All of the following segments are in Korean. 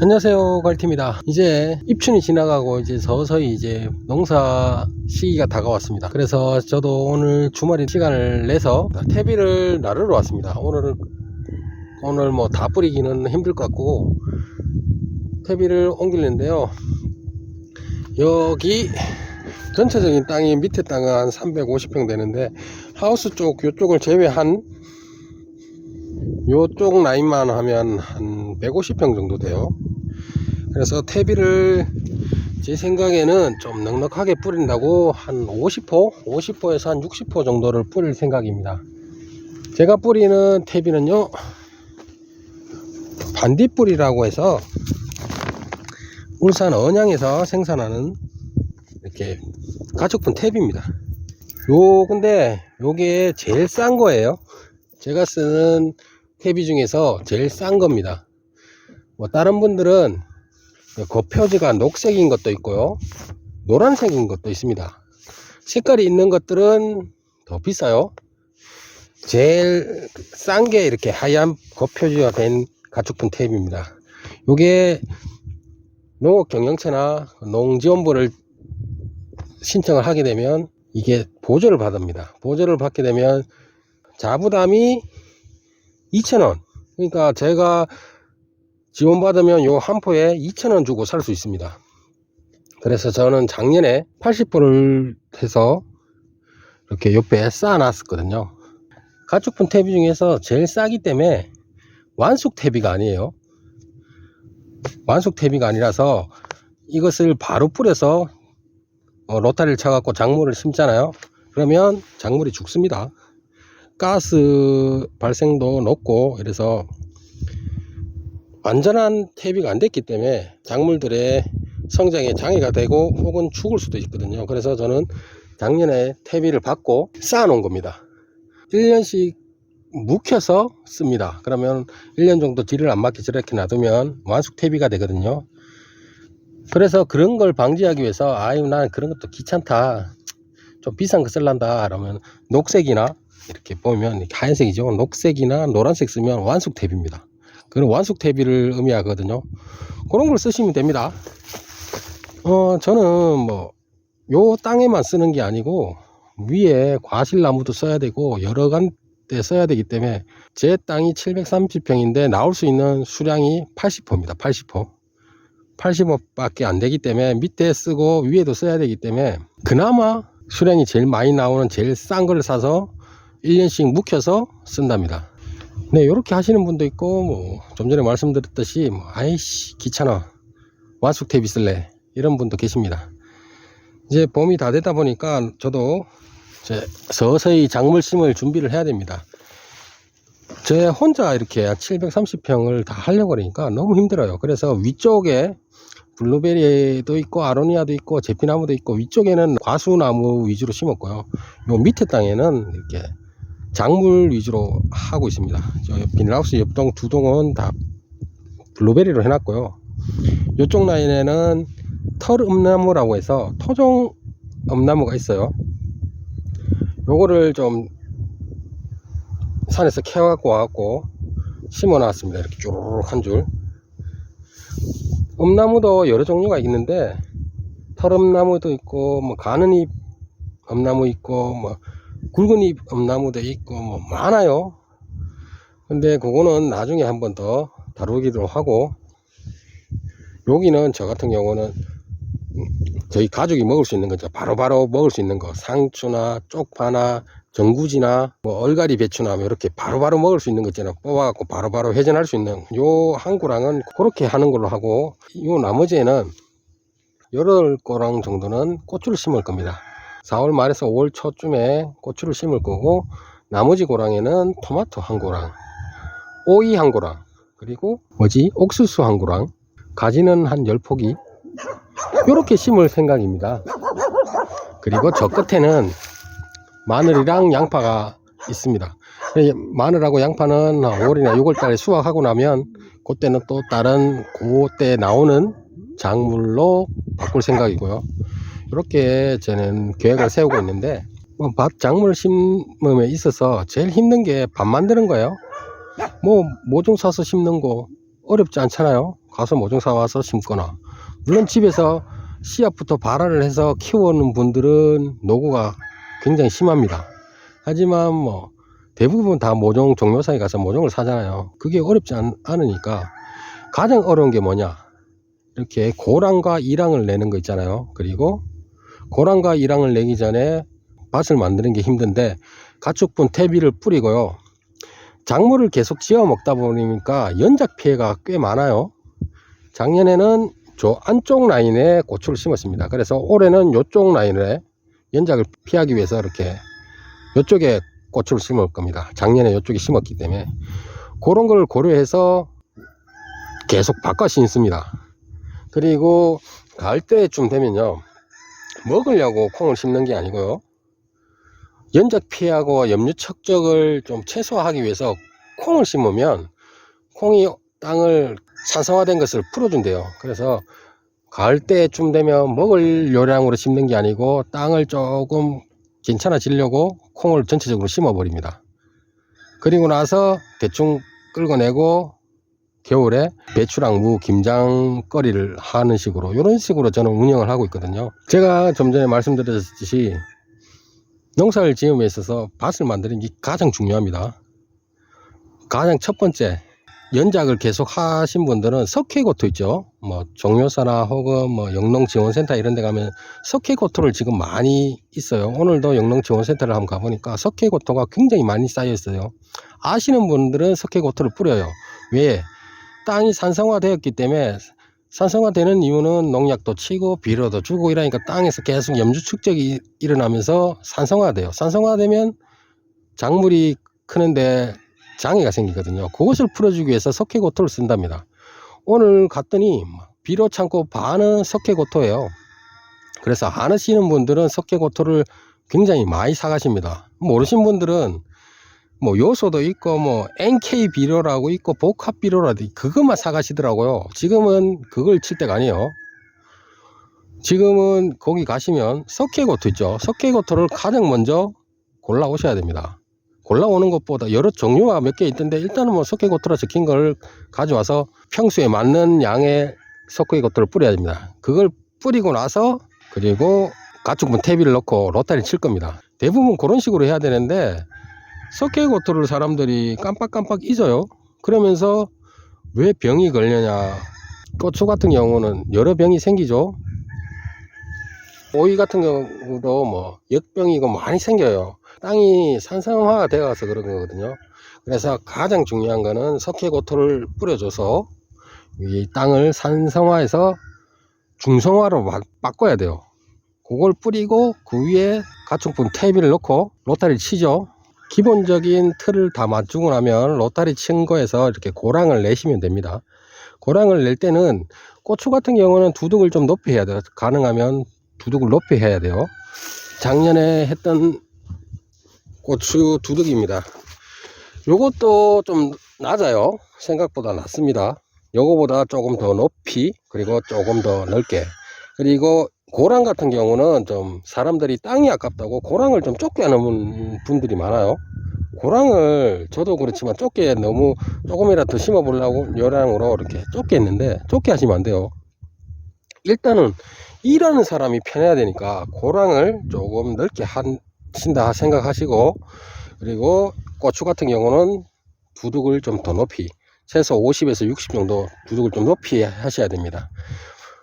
안녕하세요, 갈티입니다. 이제 입춘이 지나가고 이제 서서히 이제 농사 시기가 다가왔습니다. 그래서 저도 오늘 주말에 시간을 내서 퇴비를 나르러 왔습니다. 오늘 뭐 다 뿌리기는 힘들 것 같고 퇴비를 옮기는데요. 여기 전체적인 땅이 밑에 땅은 한 350평 되는데 하우스 쪽 요쪽을 제외한 요쪽 라인만 하면 한 150평 정도 돼요. 그래서 퇴비를 제 생각에는 좀 넉넉하게 뿌린다고 한 50호에서 한 60호 정도를 뿌릴 생각입니다. 제가 뿌리는 퇴비는요, 반딧불이라고 해서 울산 언양에서 생산하는 이렇게 가축분 퇴비입니다. 근데 요게 제일 싼 거예요. 제가 쓰는 퇴비 중에서 제일 싼 겁니다. 뭐 다른 분들은 겉표지가 녹색인 것도 있고요, 노란색인 것도 있습니다. 색깔이 있는 것들은 더 비싸요. 제일 싼 게 이렇게 하얀 겉표지가 된 가축분 퇴비입니다. 요게 농업경영처나 농지원부를 신청을 하게 되면 이게 보조를 받습니다. 보조를 받게 되면 자부담이 2,000원, 그러니까 제가 지원받으면 요 한 포에 2,000원 주고 살 수 있습니다. 그래서 저는 작년에 80포를 해서 이렇게 옆에 쌓아 놨었거든요. 가축분 퇴비 중에서 제일 싸기 때문에 완숙 퇴비가 아니에요. 완숙 퇴비가 아니라서 이것을 바로 뿌려서 로타리를 쳐갖고 작물을 심잖아요. 그러면 작물이 죽습니다. 가스 발생도 높고, 이래서 완전한 퇴비가 안 됐기 때문에 작물들의 성장에 장애가 되고 혹은 죽을 수도 있거든요. 그래서 저는 작년에 퇴비를 받고 쌓아 놓은 겁니다. 1년씩 묵혀서 씁니다. 그러면 1년 정도 딜을 안 맞게 저렇게 놔두면 완숙 퇴비가 되거든요. 그래서 그런 걸 방지하기 위해서 나는 그런 것도 귀찮다, 좀 비싼 거 쓸란다 그러면 녹색이나 이렇게 보면 이렇게 하얀색이죠. 녹색이나 노란색 쓰면 완숙 퇴비입니다. 그런 완숙 퇴비를 의미하거든요. 그런 걸 쓰시면 됩니다. 저는 뭐 요 땅에만 쓰는 게 아니고 위에 과실나무도 써야 되고 여러 간데 써야 되기 때문에 제 땅이 730평인데 나올 수 있는 수량이 80호입니다. 80호밖에 안 되기 때문에 밑에 쓰고 위에도 써야 되기 때문에 그나마 수량이 제일 많이 나오는 제일 싼 걸 사서 1년씩 묵혀서 쓴답니다. 네, 이렇게 하시는 분도 있고, 뭐 좀 전에 말씀드렸듯이 아이씨 귀찮아, 완숙 퇴비 쓸래, 이런 분도 계십니다. 이제 봄이 다 되다 보니까 저도 이제 서서히 작물 심을 준비를 해야 됩니다. 제 혼자 이렇게 730평을 다 하려고 그러니까 너무 힘들어요. 그래서 위쪽에 블루베리도 있고 아로니아도 있고 제피나무도 있고 위쪽에는 과수나무 위주로 심었고요, 요 밑에 땅에는 이렇게 작물 위주로 하고 있습니다. 저 비닐하우스 옆동 두 동은 다 블루베리로 해놨고요, 이쪽 라인에는 털음나무라고 해서 토종 엄나무가 있어요. 요거를 좀 산에서 캐갖고 와갖고 심어 놨습니다. 이렇게 쭈르륵 한 줄. 엄나무도 여러 종류가 있는데 털음나무도 있고 뭐 가는잎 엄나무 있고 뭐 굵은잎 엄나무도 있고 뭐 많아요. 근데 그거는 나중에 한번 더 다루기로 하고, 여기는 저 같은 경우는 저희 가족이 먹을 수 있는 거죠. 바로바로 먹을 수 있는 거, 상추나 쪽파나 전구지나 뭐 얼갈이 배추나 뭐 이렇게 바로바로 먹을 수 있는 거 있잖아요. 뽑아갖고 바로바로 회전할 수 있는 요 한 고랑은 그렇게 하는 걸로 하고, 요 나머지에는 8고랑 정도는 고추를 심을 겁니다. 4월 말에서 5월 초쯤에 고추를 심을 거고, 나머지 고랑에는 토마토 한 고랑, 오이 한 고랑, 그리고 옥수수 한 고랑, 가지는 한 10포기 요렇게 심을 생각입니다. 그리고 저 끝에는 마늘이랑 양파가 있습니다. 마늘하고 양파는 5월이나 6월 달에 수확하고 나면 그때는 또 다른 그때 나오는 작물로 바꿀 생각이고요. 이렇게 저는 계획을 세우고 있는데, 밭 작물 심음에 있어서 제일 힘든 게 밥 만드는 거예요. 뭐 모종 사서 심는 거 어렵지 않잖아요. 가서 모종 사와서 심거나, 물론 집에서 씨앗부터 발화를 해서 키워오는 분들은 노고가 굉장히 심합니다. 하지만 뭐 대부분 다 모종 종묘사에 가서 모종을 사잖아요. 그게 어렵지 않으니까. 가장 어려운 게 뭐냐, 이렇게 고랑과 이랑을 내는 거 있잖아요. 그리고 고랑과 이랑을 내기 전에 밭을 만드는 게 힘든데, 가축분 퇴비를 뿌리고요, 작물을 계속 지어 먹다 보니까 연작 피해가 꽤 많아요. 작년에는 저 안쪽 라인에 고추를 심었습니다. 그래서 올해는 이쪽 라인에 연작을 피하기 위해서 이렇게 이쪽에 고추를 심을 겁니다. 작년에 이쪽에 심었기 때문에 그런 걸 고려해서 계속 바꿔 심습니다. 그리고 가을 때쯤 되면요, 먹으려고 콩을 심는 게 아니고요, 연작 피하고 염류 축적을 좀 최소화하기 위해서 콩을 심으면 콩이 땅을 산성화된 것을 풀어준대요. 그래서 가을 때쯤 되면 먹을 요량으로 심는 게 아니고 땅을 조금 괜찮아지려고 콩을 전체적으로 심어 버립니다. 그리고 나서 대충 끌어내고 겨울에 배추랑 무, 김장거리를 하는 식으로, 이런 식으로 저는 운영을 하고 있거든요. 제가 좀 전에 말씀드렸듯이 농사를 지음에 있어서 밭을 만드는 게 가장 중요합니다. 가장 첫 번째, 연작을 계속 하신 분들은 석회고토 있죠. 뭐 종묘사나 혹은 뭐 영농지원센터 이런 데 가면 석회고토를 지금 많이 있어요. 오늘도 영농지원센터를 한번 가보니까 석회고토가 굉장히 많이 쌓여 있어요. 아시는 분들은 석회고토를 뿌려요. 왜? 땅이 산성화 되었기 때문에, 산성화 되는 이유는 농약도 치고 비료도 주고 이러니까 땅에서 계속 염주 축적이 일어나면서 산성화 돼요. 산성화 되면 작물이 크는데 장애가 생기거든요. 그것을 풀어주기 위해서 석회고토를 쓴답니다. 오늘 갔더니 비료 창고 반은 석회고토예요. 그래서 안 하시는 분들은 석회고토를 굉장히 많이 사가십니다. 모르신 분들은 뭐 요소도 있고 뭐 NK 비료라고 있고 복합 비료라도 그것만 사가시더라고요. 지금은 그걸 칠 때가 아니에요. 지금은 거기 가시면 석회고토 있죠. 석회고토를 가장 먼저 골라 오셔야 됩니다. 골라오는 것보다 여러 종류가 몇 개 있던데, 일단은 뭐 석회고토라 적힌 걸 가져와서 평소에 맞는 양의 석회고토를 뿌려야 됩니다. 그걸 뿌리고 나서 그리고 가축분 퇴비를 넣고 로타리 칠 겁니다. 대부분 그런 식으로 해야 되는데 석회고토를 사람들이 깜빡깜빡 잊어요. 그러면서 왜 병이 걸려냐, 고추 같은 경우는 여러 병이 생기죠. 오이 같은 경우도 뭐 역병이고 많이 생겨요. 땅이 산성화가 되어서 그런 거거든요. 그래서 가장 중요한 거는 석회고토를 뿌려줘서 이 땅을 산성화해서 중성화로 바꿔야 돼요. 그걸 뿌리고 그 위에 가축분 퇴비를 넣고 로타리를 치죠. 기본적인 틀을 다 맞추고 나면 로타리 친 거에서 이렇게 고랑을 내시면 됩니다. 고랑을 낼 때는 고추 같은 경우는 두둑을 좀 높이 해야 돼요. 가능하면 두둑을 높이 해야 돼요. 작년에 했던 고추 두둑입니다. 요것도 좀 낮아요. 생각보다 낮습니다. 요거보다 조금 더 높이, 그리고 조금 더 넓게. 그리고 고랑 같은 경우는 좀 사람들이 땅이 아깝다고 고랑을 좀 좁게 하는 분들이 많아요. 고랑을 저도 그렇지만 좁게, 너무 조금이라도 더 심어 보려고 요량으로 이렇게 좁게 했는데, 좁게 하시면 안 돼요. 일단은 일하는 사람이 편해야 되니까 고랑을 조금 넓게 하신다 생각하시고, 그리고 고추 같은 경우는 두둑을 좀 더 높이, 최소 50에서 60 정도 두둑을 좀 높이 하셔야 됩니다.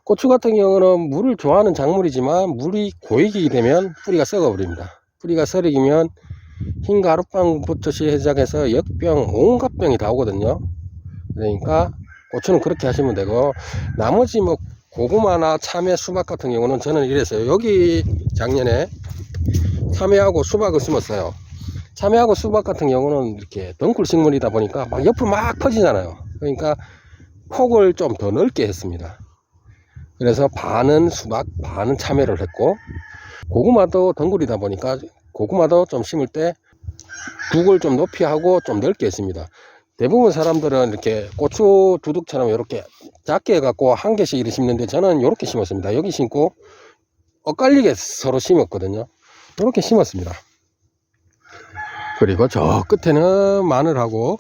고추 같은 경우는 물을 좋아하는 작물이지만 물이 고이게 되면 뿌리가 썩어 버립니다. 뿌리가 썩이면 흰 가루빵부터 시작해서 역병, 온갖 병이 다 오거든요. 그러니까 고추는 그렇게 하시면 되고, 나머지 뭐 고구마나 참외, 수박 같은 경우는 저는 이랬어요. 여기 작년에 참외하고 수박을 심었어요. 참외하고 수박 같은 경우는 이렇게 덩굴 식물이다 보니까 막 옆으로 막 퍼지잖아요. 그러니까 폭을 좀 더 넓게 했습니다. 그래서 반은 수박, 반은 참외를 했고, 고구마도 덩굴이다 보니까 고구마도 좀 심을 때 북을 좀 높이 하고 좀 넓게 했습니다. 대부분 사람들은 이렇게 고추 두둑처럼 이렇게 작게 해갖고 한 개씩 이렇게 심는데, 저는 이렇게 심었습니다. 여기 심고 엇갈리게 서로 심었거든요. 이렇게 심었습니다. 그리고 저 끝에는 마늘하고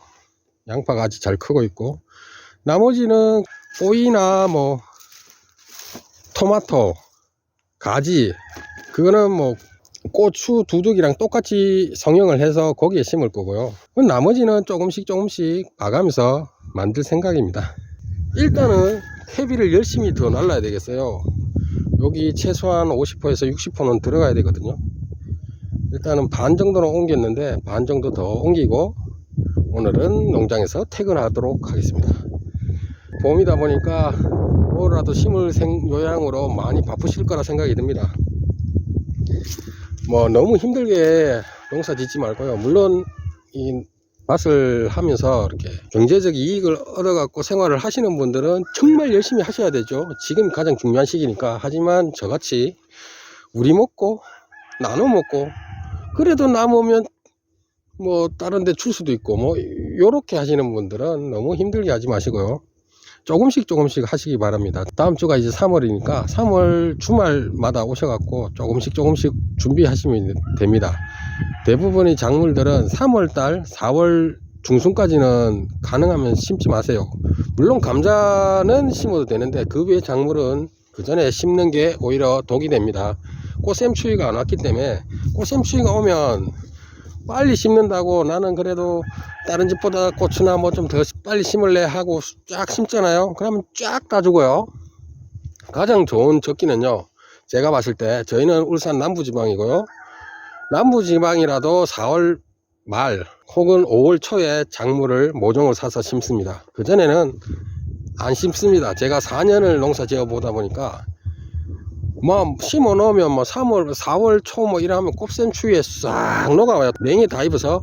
양파가 아주 잘 크고 있고, 나머지는 오이나 뭐 토마토, 가지, 그거는 뭐 고추, 두둑이랑 똑같이 성형을 해서 거기에 심을 거고요. 나머지는 조금씩 봐가면서 만들 생각입니다. 일단은 퇴비를 열심히 더 날라야 되겠어요. 여기 최소한 50%에서 60%는 들어가야 되거든요. 일단은 반 정도는 옮겼는데 반 정도 더 옮기고 오늘은 농장에서 퇴근하도록 하겠습니다. 봄이다 보니까 뭐라도 심을 요양으로 많이 바쁘실 거라 생각이 듭니다. 뭐 너무 힘들게 농사 짓지 말고요. 물론 이 맛을 하면서 이렇게 경제적 이익을 얻어 갖고 생활을 하시는 분들은 정말 열심히 하셔야 되죠. 지금 가장 중요한 시기니까. 하지만 저같이 우리 먹고 나눠 먹고 그래도 남으면 뭐 다른 데 줄 수도 있고 뭐 요렇게 하시는 분들은 너무 힘들게 하지 마시고요. 조금씩 하시기 바랍니다. 다음 주가 이제 3월이니까 3월 주말마다 오셔갖고 조금씩 준비하시면 됩니다. 대부분의 작물들은 3월달 4월 중순까지는 가능하면 심지 마세요. 물론 감자는 심어도 되는데 그 외의 작물은 그 전에 심는 게 오히려 독이 됩니다. 꽃샘추위가 안 왔기 때문에 꽃샘추위가 오면 빨리 심는다고 나는 그래도 다른 집보다 고추나 뭐 좀 더 빨리 심을래 하고 쫙 심잖아요. 그러면 쫙 다 죽어요. 가장 좋은 적기는요, 제가 봤을 때 저희는 울산 남부지방이고요, 남부지방이라도 4월 말 혹은 5월 초에 작물을 모종을 사서 심습니다. 그전에는 안 심습니다. 제가 4년을 농사 지어 보다 보니까 뭐 심어 놓으면 뭐 3월 4월 초 뭐 이러면 꽃샘추위에 싹 녹아와요. 냉이 다 입어서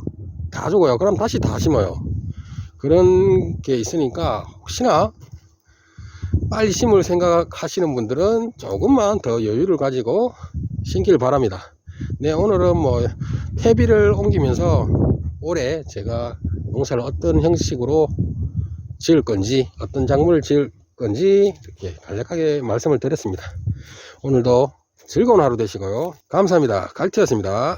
다 죽어요. 그럼 다시 다 심어요. 그런 게 있으니까 혹시나 빨리 심을 생각하시는 분들은 조금만 더 여유를 가지고 심길 바랍니다. 네, 오늘은 뭐 퇴비를 옮기면서 올해 제가 농사를 어떤 형식으로 지을 건지 어떤 작물을 지을 건지 이렇게 간략하게 말씀을 드렸습니다. 오늘도 즐거운 하루 되시고요. 감사합니다. 갈치였습니다.